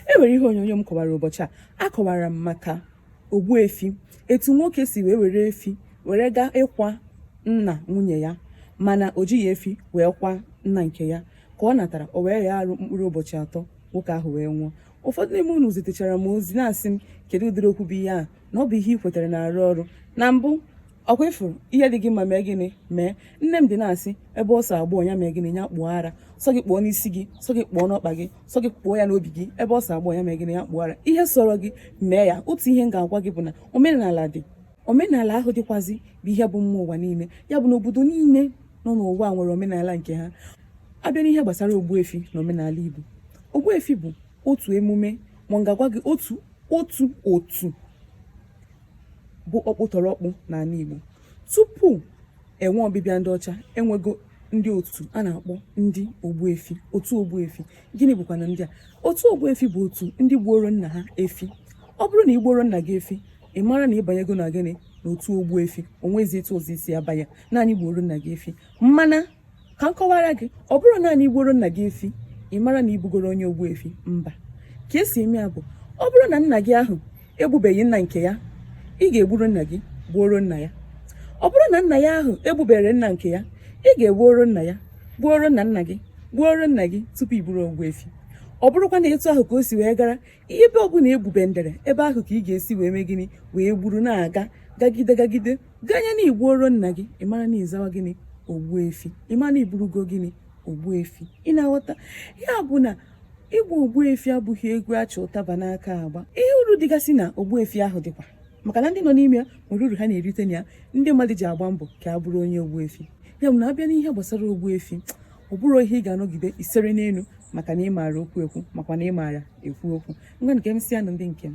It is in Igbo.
E nwere ihe onyonyo m kọwara ụbọchị a kọwara m maka Ogbuefi, etu nwoke si were efi were gaa ịkwa nna nwunye ya, mana o jighị efi wee kwa nna nke ya. Ka ọ natara, o wee ya arụ mkpụrụ ụbọchị 3, nwoke ahụ wee nwụọ. Ụfọdụ n'ime unu zitechara m ozi na-asị m kedu ụdịrị okwu bụ ihe a, na ọ bụ ihe ị kwetara na-arụ ọrụ. Na mbụ, ọkwa ifuru ihe dị gị mma mee gịnị mee. Nne m dị na-asị ebe ọ sọ agbọọ ya mee gịnị, ya kpụọ ara. Sọ gị kpụọ n'isi gị, sọ gị kpụọ n'ọkpa gị, sọ gị kpụọ ya n'obi gị, ebe ọ sọ agbọọ ya mee gịnị, ya kpụọ ara. Ihe sọrọ gị mee ya. Otu ihe m ga-agwa gị bụ na omenala dị, omenala ahụ dịkwazi bụ ihe bụ mma ụwa niile. Ya bụ na obodo niile nọ n'ụwa nwere omenala nke ha. Abịa n'ihe gbasara Ogbuefi na omenala Igbo, Ogbuefi bụ otu emume, ma m ga-agwa gị otu bụ ọkpụtọrọkpụ n'ala Igbo. Tupu enwe ọbịbịa ndị ọcha, enwego ndị otu a na-akpọ ndị Ogbuefi, otu Ogbuefi. Gịnị bụkwa na ndị a? Otu Ogbuefi bụ otu ndị gbuoro nna ha efi. Ọ bụrụ na ị gbuoro nna gị efi, ị mara na ịbanyego na gịnị, n'otu Ogbuefi. O nwezi etu ọzọ isi abanya, naanị gbuoro nna gị efi. Mana ka m kọwara gị, ọ bụrụ naanị igboro nna gị efi, ị mara na ibugoro onye Ogbuefi. Mba, ka esi eme ya bụ, ọ bụrụ na nna gị ahụ egbubeghị nna nke ya, ị ga-egburu nna gị, gbuoro nna ya. Ọ bụrụ na nna ya ahụ egbubere nna nke ya, ị ga-egbuoro nna ya, gbuoro nna gị, gbuoro nna gị tupu i buru Ogbuefi. Ọ bụrụkwa na etu ahụ ka o si wee gara, ebe ọ bụla egbube ndere, ebe ahụ ka ị ga-esi wee mee gịnị, wee gburu na-aga gagide ganye na igbuoro nna gị, ị mara na ịzawa gịnị, Ogbuefi. Ị mara na iburugo gịnị, Ogbuefi. Ị na-aghọta? Ya bụ na ịgba Ogbuefi abụghị egwu achị ụtaba n'aka agba. Ihe uru dịgasị na Ogbuefi ahụ dịkwa, maka na ndị nọ n'ime ya nwere uru ha na-erite na ya. Ndị mmadụ ji agba mbọ ka a bụrụ onye Ogbuefi. Ya bụ na abịa n'ihe gbasara Ogbuefi, ọ bụrụ ihe ị ga-anọgide isere n'elu maka na ị maara okwu ekwu, makwa na ị maara ekwu okwu. Ngwa nke m si anụ ndị nke m.